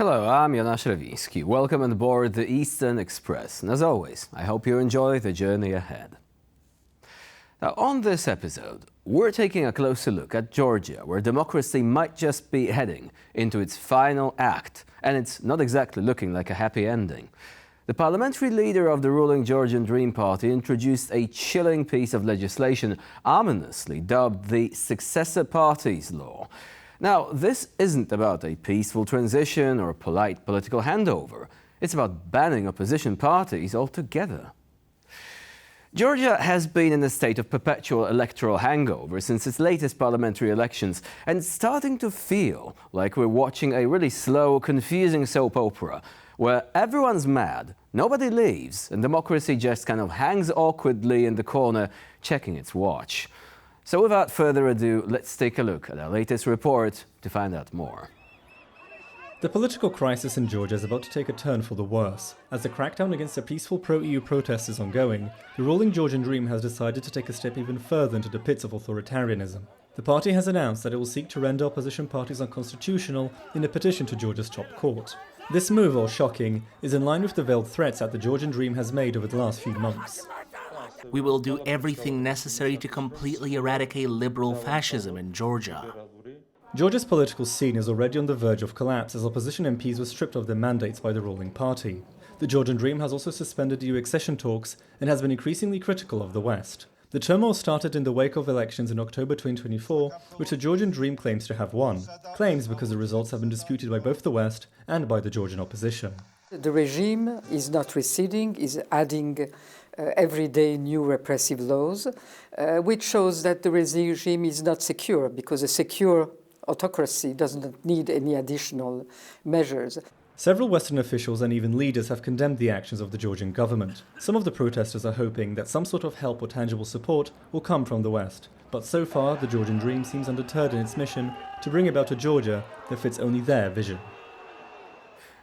Hello, I'm Jonasz Rewiński. Welcome on board the Eastern Express. And as always, I hope you enjoy the journey ahead. Now, on this episode, we're taking a closer look at Georgia, where democracy might just be heading into its final act, and it's not exactly looking like a happy ending. The parliamentary leader of the ruling Georgian Dream party introduced a chilling piece of legislation ominously dubbed the Successor Parties Law. Now, this isn't about a peaceful transition or a polite political handover. It's about banning opposition parties altogether. Georgia has been in a state of perpetual electoral hangover since its latest parliamentary elections, and it's starting to feel like we're watching a really slow, confusing soap opera where everyone's mad, nobody leaves, and democracy just kind of hangs awkwardly in the corner checking its watch. So without further ado, let's take a look at our latest report to find out more. The political crisis in Georgia is about to take a turn for the worse. As the crackdown against the peaceful pro-EU protests is ongoing, the ruling Georgian Dream has decided to take a step even further into the pits of authoritarianism. The party has announced that it will seek to render opposition parties unconstitutional in a petition to Georgia's top court. This move, while shocking, is in line with the veiled threats that the Georgian Dream has made over the last few months. We will do everything necessary to completely eradicate liberal fascism in Georgia. Georgia's political scene is already on the verge of collapse as opposition MPs were stripped of their mandates by the ruling party. The Georgian Dream has also suspended EU accession talks and has been increasingly critical of the West. The turmoil started in the wake of elections in October 2024, which the Georgian Dream claims to have won. Claims because the results have been disputed by both the West and by the Georgian opposition. The regime is not receding, is adding every day new repressive laws, which shows that the regime is not secure, because a secure autocracy doesn't need any additional measures. Several Western officials and even leaders have condemned the actions of the Georgian government. Some of the protesters are hoping that some sort of help or tangible support will come from the West. But so far, the Georgian Dream seems undeterred in its mission to bring about a Georgia that fits only their vision.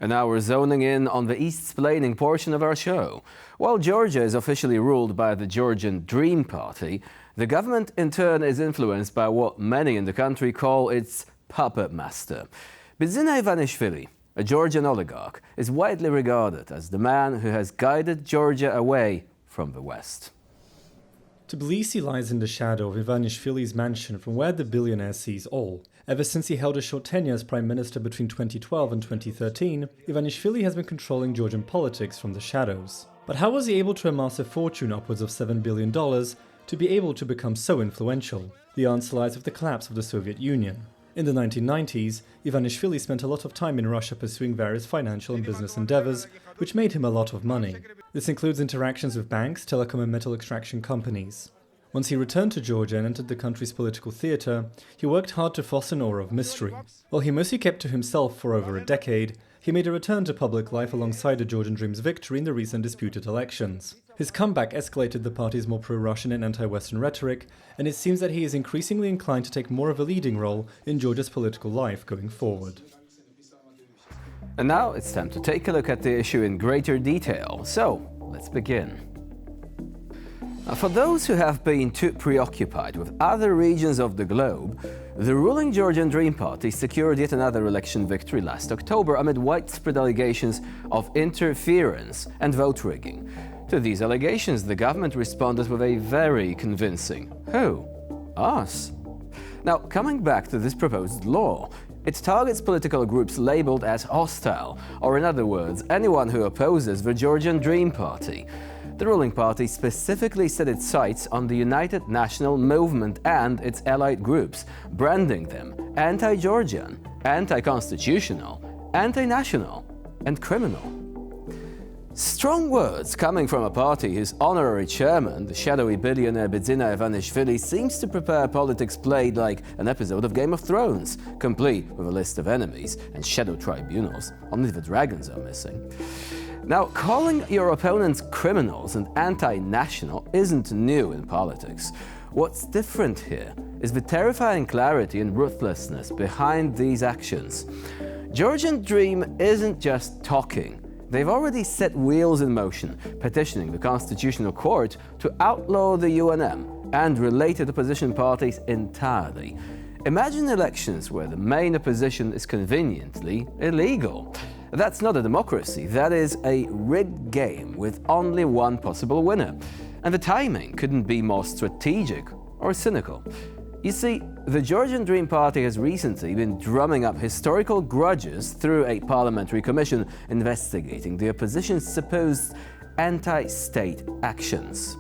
And now we're zoning in on the East-splaining portion of our show. While Georgia is officially ruled by the Georgian Dream party, the government in turn is influenced by what many in the country call its puppet master. Bidzina Ivanishvili, a Georgian oligarch, is widely regarded as the man who has guided Georgia away from the West. Tbilisi lies in the shadow of Ivanishvili's mansion from where the billionaire sees all. Ever since he held a short tenure as prime minister between 2012 and 2013, Ivanishvili has been controlling Georgian politics from the shadows. But how was he able to amass a fortune upwards of $7 billion to be able to become so influential? The answer lies with the collapse of the Soviet Union. In the 1990s, Ivanishvili spent a lot of time in Russia pursuing various financial and business endeavors, which made him a lot of money. This includes interactions with banks, telecom and metal extraction companies. Once he returned to Georgia and entered the country's political theatre, he worked hard to foster an aura of mystery. While he mostly kept to himself for over a decade, he made a return to public life alongside the Georgian Dream's victory in the recent disputed elections. His comeback escalated the party's more pro-Russian and anti-Western rhetoric, and it seems that he is increasingly inclined to take more of a leading role in Georgia's political life going forward. And now it's time to take a look at the issue in greater detail. So, let's begin. Now, for those who have been too preoccupied with other regions of the globe, the ruling Georgian Dream party secured yet another election victory last October amid widespread allegations of interference and vote rigging. To these allegations, the government responded with a very convincing "Who? Us?" Now, coming back to this proposed law, it targets political groups labeled as hostile, or in other words, anyone who opposes the Georgian Dream party. The ruling party specifically set its sights on the United National Movement and its allied groups, branding them anti-Georgian, anti-constitutional, anti-national, and criminal. Strong words coming from a party whose honorary chairman, the shadowy billionaire Bidzina Ivanishvili, seems to prepare politics played like an episode of Game of Thrones, complete with a list of enemies and shadow tribunals. Only the dragons are missing. Now, calling your opponents criminals and anti-national isn't new in politics. What's different here is the terrifying clarity and ruthlessness behind these actions. Georgian Dream isn't just talking. They've already set wheels in motion, petitioning the Constitutional Court to outlaw the UNM and related opposition parties entirely. Imagine elections where the main opposition is conveniently illegal. That's not a democracy, that is a rigged game with only one possible winner. And the timing couldn't be more strategic or cynical. You see, the Georgian Dream Party has recently been drumming up historical grudges through a parliamentary commission investigating the opposition's supposed anti-state actions.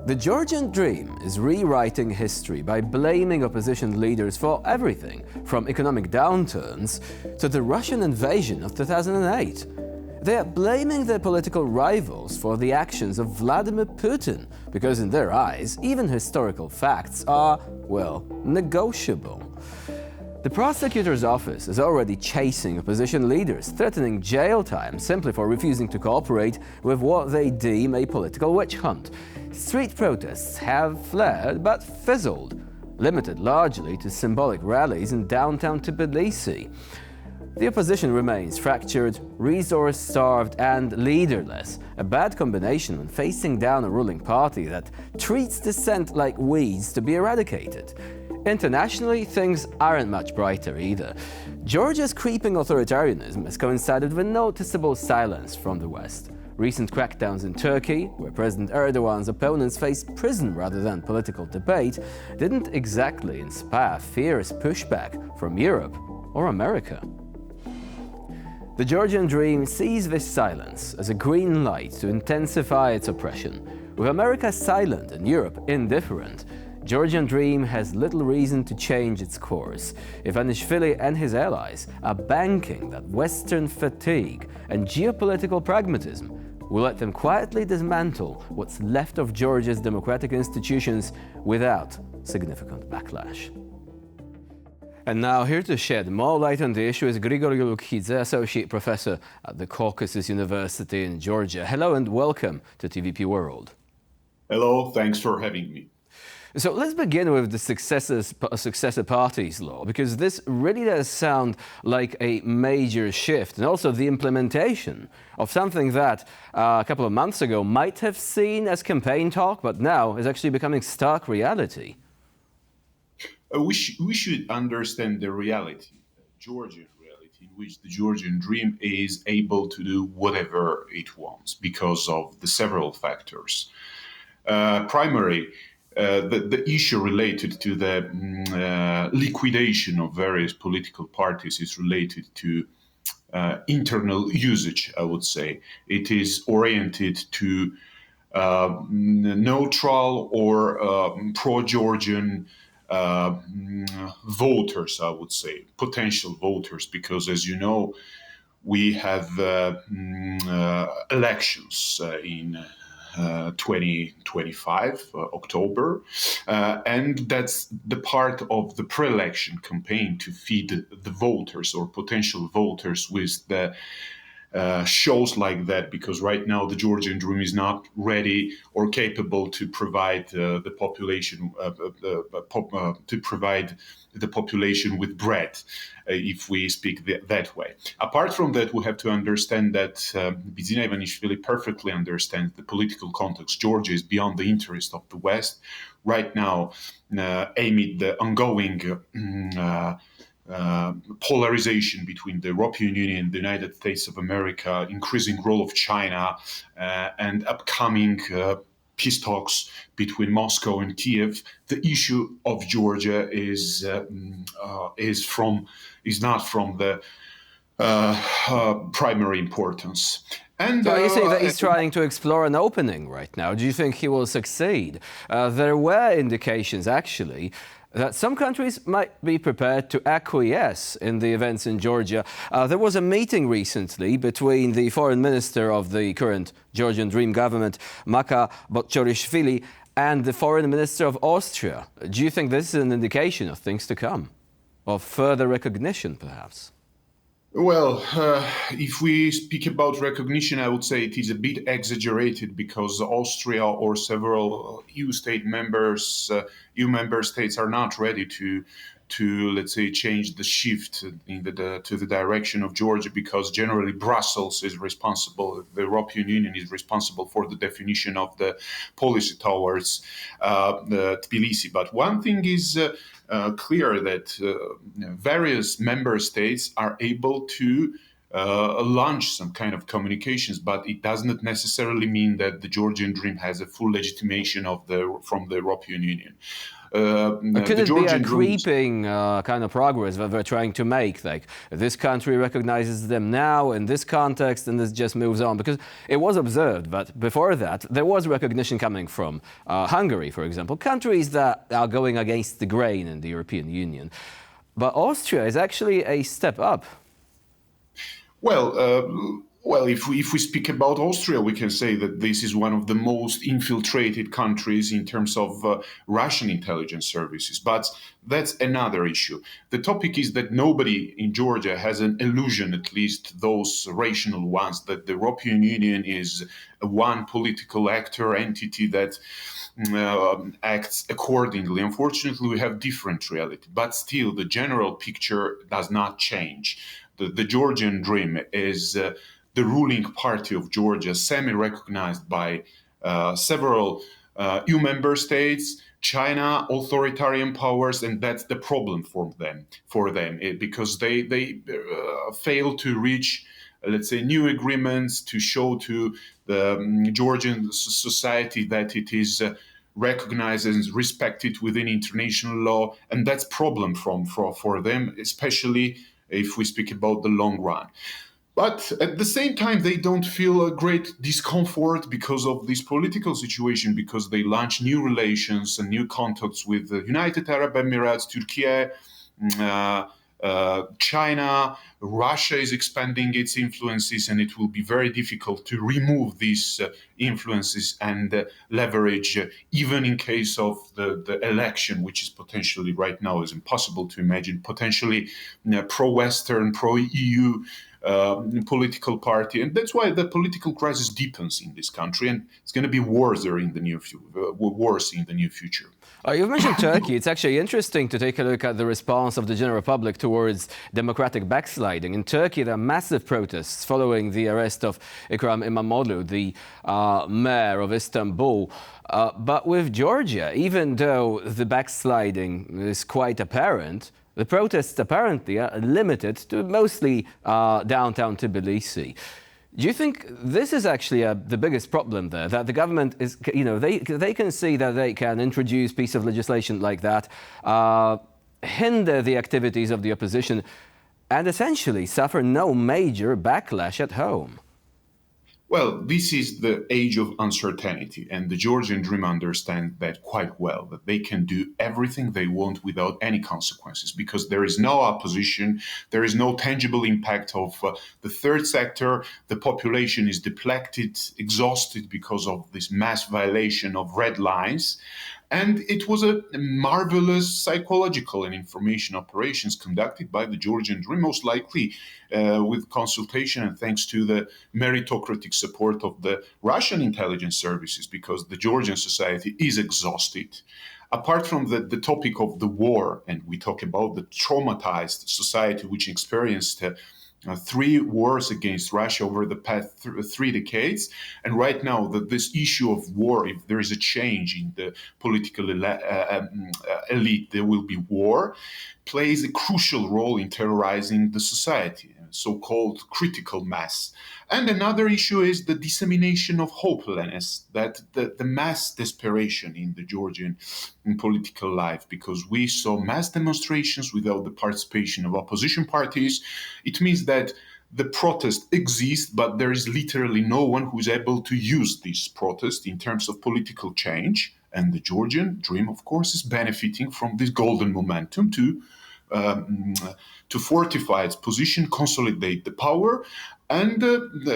The Georgian Dream is rewriting history by blaming opposition leaders for everything, from economic downturns to the Russian invasion of 2008. They are blaming their political rivals for the actions of Vladimir Putin, because in their eyes, even historical facts are, well, negotiable. The prosecutor's office is already chasing opposition leaders, threatening jail time simply for refusing to cooperate with what they deem a political witch hunt. Street protests have flared but fizzled, limited largely to symbolic rallies in downtown Tbilisi. The opposition remains fractured, resource-starved and leaderless, a bad combination when facing down a ruling party that treats dissent like weeds to be eradicated. Internationally, things aren't much brighter either. Georgia's creeping authoritarianism has coincided with noticeable silence from the West. Recent crackdowns in Turkey, where President Erdogan's opponents face prison rather than political debate, didn't exactly inspire fierce pushback from Europe or America. The Georgian Dream sees this silence as a green light to intensify its oppression. With America silent and Europe indifferent, Georgian Dream has little reason to change its course. Ivanishvili and his allies are banking that Western fatigue and geopolitical pragmatism will let them quietly dismantle what's left of Georgia's democratic institutions without significant backlash. And now, here to shed more light on the issue is Grigory Lukhidze, Associate Professor at the Caucasus University in Georgia. Hello and welcome to TVP World. Hello, thanks for having me. So let's begin with the successor parties law, because this really does sound like a major shift, and also the implementation of something that a couple of months ago might have seen as campaign talk, but now is actually becoming stark reality. We should understand the reality, Georgian reality, in which the Georgian Dream is able to do whatever it wants because of the several factors. Primary, the issue related to the liquidation of various political parties is related to internal usage, I would say. It is oriented to neutral or pro-Georgian voters, I would say, potential voters, because as you know, we have elections in 2025, October, and that's the part of the pre-election campaign to feed the voters or potential voters with the shows like that, because right now the Georgian Dream is not ready or capable to provide the population with bread, if we speak that way. Apart from that, we have to understand that Bidzina Ivanishvili perfectly understands the political context. Georgia is beyond the interest of the West right now, amid the ongoing polarization between the European Union and the United States of America, increasing role of China, and upcoming peace talks between Moscow and Kiev. The issue of Georgia is not from the primary importance. And so you say that he's trying to explore an opening right now. Do you think he will succeed? There were indications, actually, that some countries might be prepared to acquiesce in the events in Georgia. There was a meeting recently between the foreign minister of the current Georgian Dream government, Maka Botchorishvili, and the foreign minister of Austria. Do you think this is an indication of things to come, of further recognition, perhaps? Well, if we speak about recognition, I would say it is a bit exaggerated, because Austria or several EU member states are not ready to to, let's say, change the shift in to the direction of Georgia, because generally Brussels is responsible, the European Union is responsible for the definition of the policy towards Tbilisi. But one thing is clear, that various member states are able to launch some kind of communications, but it does not necessarily mean that the Georgian Dream has a full legitimation from the European Union. Could it be a creeping kind of progress that they're trying to make? Like, this country recognizes them now in this context, and this just moves on? Because it was observed that before that, there was recognition coming from Hungary, for example, countries that are going against the grain in the European Union. But Austria is actually a step up. Well, if we speak about Austria, we can say that this is one of the most infiltrated countries in terms of Russian intelligence services. But that's another issue. The topic is that nobody in Georgia has an illusion, at least those rational ones, that the European Union is one political actor, entity that acts accordingly. Unfortunately, we have different reality. But still, the general picture does not change. The Georgian Dream is the ruling party of Georgia, semi-recognized by several EU member states, China, authoritarian powers, and that's the problem for them, because they fail to reach, let's say, new agreements to show to the Georgian society that it is recognized and respected within international law, and that's problem for them, especially if we speak about the long run. But at the same time, they don't feel a great discomfort because of this political situation, because they launch new relations and new contacts with the United Arab Emirates, Turkey, China. Russia is expanding its influences, and it will be very difficult to remove these influences and leverage, even in case of the election, which is potentially right now is impossible to imagine, potentially pro-Western, pro-EU political party. And that's why the political crisis deepens in this country, and it's going to be worse in the near future. You've mentioned Turkey. It's actually interesting to take a look at the response of the general public towards democratic backsliding. In Turkey, there are massive protests following the arrest of Ikram İmamoğlu, the mayor of Istanbul. But with Georgia, even though the backsliding is quite apparent, the protests apparently are limited to mostly downtown Tbilisi. Do you think this is actually the biggest problem there, that the government is, they can see that they can introduce piece of legislation like that, hinder the activities of the opposition, and essentially suffer no major backlash at home? Well, this is the age of uncertainty, and the Georgian Dream understands that quite well, that they can do everything they want without any consequences, because there is no opposition, there is no tangible impact of the third sector, the population is depleted, exhausted because of this mass violation of red lines. And it was a marvelous psychological and information operations conducted by the Georgian Dream, most likely with consultation and thanks to the meritocratic support of the Russian intelligence services, because the Georgian society is exhausted. Apart from the topic of the war, and we talk about the traumatized society which experienced 3 wars against Russia over the past 3 decades. And right now, this issue of war, if there is a change in the political elite, there will be war, plays a crucial role in terrorizing the society, so-called critical mass. And another issue is the dissemination of hopelessness, that the mass desperation in the Georgian political life, because we saw mass demonstrations without the participation of opposition parties. It means that the protest exists, but there is literally no one who is able to use this protest in terms of political change. And the Georgian Dream, of course, is benefiting from this golden momentum to fortify its position, consolidate the power, and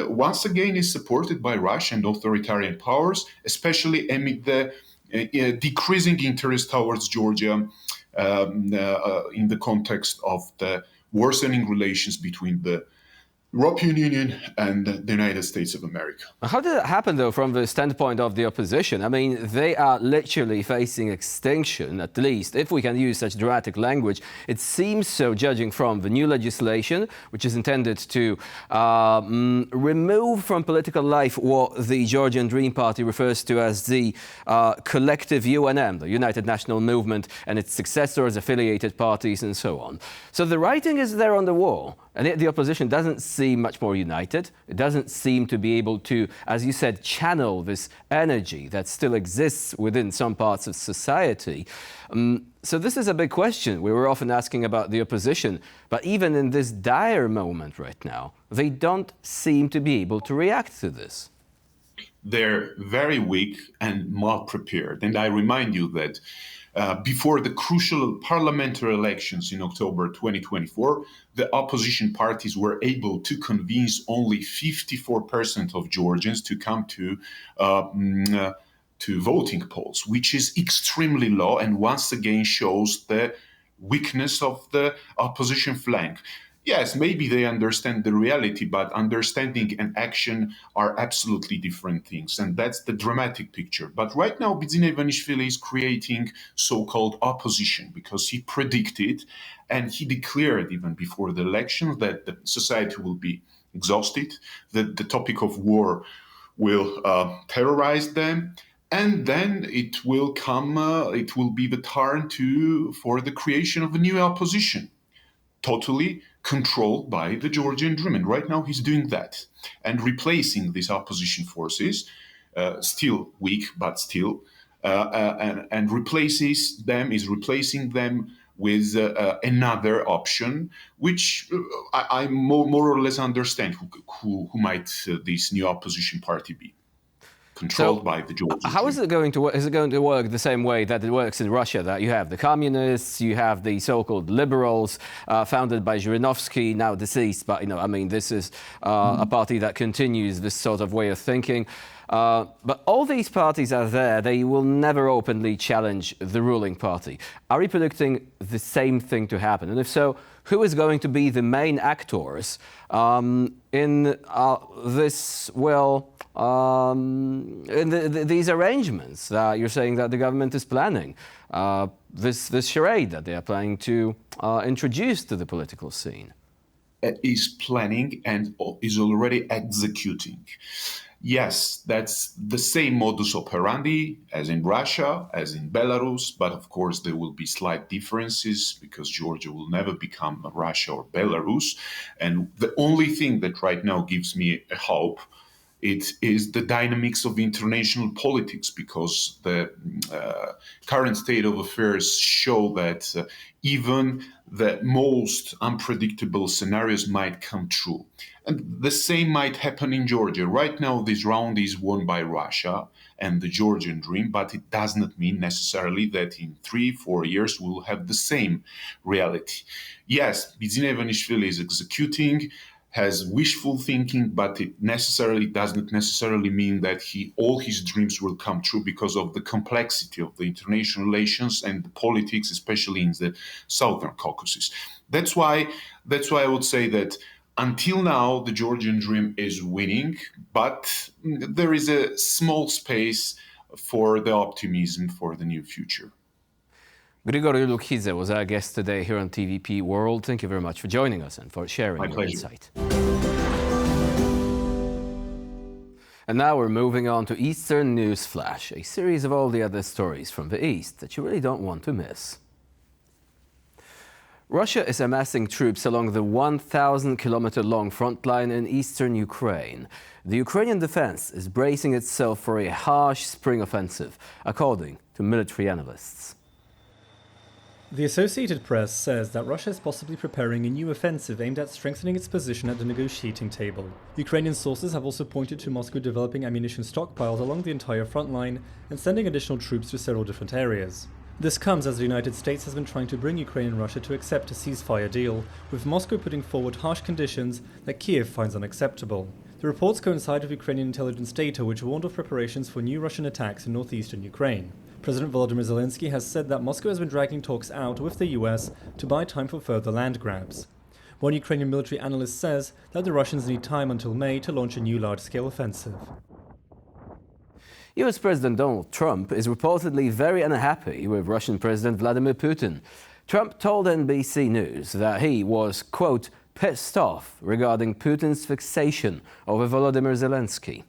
once again is supported by Russia and authoritarian powers, especially amid the decreasing interest towards Georgia in the context of the worsening relations between the European Union and the United States of America. How did it happen, though, from the standpoint of the opposition? I mean, they are literally facing extinction, at least, if we can use such dramatic language. It seems so, judging from the new legislation, which is intended to remove from political life what the Georgian Dream Party refers to as the collective UNM, the United National Movement, and its successors, affiliated parties, and so on. So the writing is there on the wall. And yet the opposition doesn't seem much more united. It doesn't seem to be able to, as you said, channel this energy that still exists within some parts of society. So this is a big question. We were often asking about the opposition, but even in this dire moment right now, they don't seem to be able to react to this. They're very weak and mal prepared. And I remind you that before the crucial parliamentary elections in October 2024, the opposition parties were able to convince only 54% of Georgians to come to voting polls, which is extremely low and once again shows the weakness of the opposition flank. Yes, maybe they understand the reality, but understanding and action are absolutely different things. And that's the dramatic picture. But right now, Bidzina Ivanishvili is creating so-called opposition because he predicted and he declared even before the elections that the society will be exhausted, that the topic of war will terrorize them. And then it will be the turn for the creation of a new opposition, totally controlled by the Georgian Dream. And right now he's doing that and replacing these opposition forces, still weak, but still, and replacing them with another option, which I more or less understand who might this new opposition party be. Controlled by the Georgian Dream. How is it going to work? Is it going to work the same way that it works in Russia, that you have the communists, you have the so-called liberals, founded by Zhirinovsky, now deceased, but, I mean, this is a party that continues this sort of way of thinking. But all these parties are there. They will never openly challenge the ruling party. Are you predicting the same thing to happen? And if so, who is going to be the main actors in this, in these arrangements that you're saying that the government is planning? This charade that they are planning to introduce to the political scene? Is planning and is already executing. Yes, that's the same modus operandi as in Russia, as in Belarus, but of course there will be slight differences because Georgia will never become Russia or Belarus. And the only thing that right now gives me a hope, it is the dynamics of international politics, because the current state of affairs show that even the most unpredictable scenarios might come true. And the same might happen in Georgia. Right now, this round is won by Russia and the Georgian Dream, but it does not mean necessarily that in 3-4 years we'll have the same reality. Yes, Bidzina Ivanishvili is executing, has wishful thinking, but it does not necessarily mean that all his dreams will come true because of the complexity of the international relations and the politics, especially in the Southern Caucasus. That's why I would say that until now, the Georgian Dream is winning, but there is a small space for the optimism for the new future. Grigory Lukhidze was our guest today here on TVP World. Thank you very much for joining us and for sharing your insight. And now we're moving on to Eastern News Flash, a series of all the other stories from the East that you really don't want to miss. Russia is amassing troops along the 1,000-kilometer-long front line in eastern Ukraine. The Ukrainian defense is bracing itself for a harsh spring offensive, according to military analysts. The Associated Press says that Russia is possibly preparing a new offensive aimed at strengthening its position at the negotiating table. Ukrainian sources have also pointed to Moscow developing ammunition stockpiles along the entire front line and sending additional troops to several different areas. This comes as the United States has been trying to bring Ukraine and Russia to accept a ceasefire deal, with Moscow putting forward harsh conditions that Kiev finds unacceptable. The reports coincide with Ukrainian intelligence data, which warned of preparations for new Russian attacks in northeastern Ukraine. President Volodymyr Zelensky has said that Moscow has been dragging talks out with the US to buy time for further land grabs. One Ukrainian military analyst says that the Russians need time until May to launch a new large-scale offensive. US President Donald Trump is reportedly very unhappy with Russian President Vladimir Putin. Trump told NBC News that he was, quote, pissed off regarding Putin's fixation over Volodymyr Zelensky.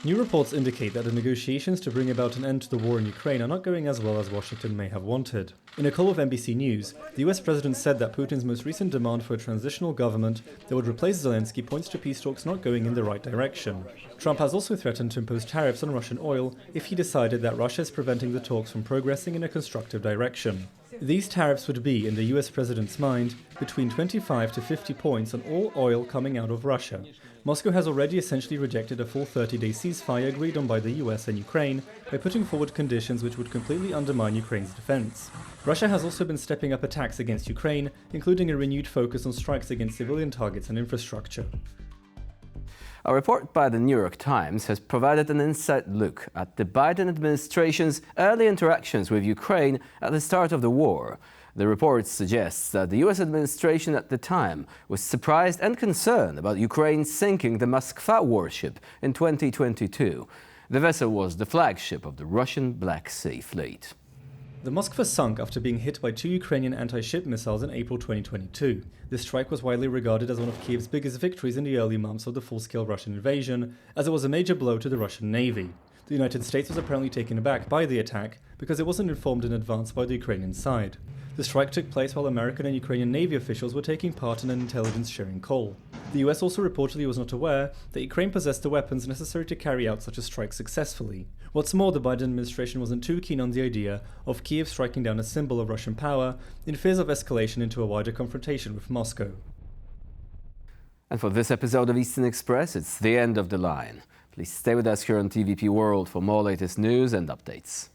New reports indicate that the negotiations to bring about an end to the war in Ukraine are not going as well as Washington may have wanted. In a call with NBC News, the US president said that Putin's most recent demand for a transitional government that would replace Zelensky points to peace talks not going in the right direction. Trump has also threatened to impose tariffs on Russian oil if he decided that Russia is preventing the talks from progressing in a constructive direction. These tariffs would be, in the US president's mind, between 25 to 50 points on all oil coming out of Russia. Moscow has already essentially rejected a full 30-day ceasefire agreed on by the US and Ukraine by putting forward conditions which would completely undermine Ukraine's defense. Russia has also been stepping up attacks against Ukraine, including a renewed focus on strikes against civilian targets and infrastructure. A report by the New York Times has provided an inside look at the Biden administration's early interactions with Ukraine at the start of the war. The report suggests that the US administration at the time was surprised and concerned about Ukraine sinking the Moskva warship in 2022. The vessel was the flagship of the Russian Black Sea Fleet. The Moskva sunk after being hit by 2 Ukrainian anti-ship missiles in April 2022. This strike was widely regarded as one of Kiev's biggest victories in the early months of the full-scale Russian invasion, as it was a major blow to the Russian Navy. The United States was apparently taken aback by the attack because it wasn't informed in advance by the Ukrainian side. The strike took place while American and Ukrainian Navy officials were taking part in an intelligence-sharing call. The US also reportedly was not aware that Ukraine possessed the weapons necessary to carry out such a strike successfully. What's more, the Biden administration wasn't too keen on the idea of Kiev striking down a symbol of Russian power in fears of escalation into a wider confrontation with Moscow. And for this episode of Eastern Express, it's the end of the line. Please stay with us here on TVP World for more latest news and updates.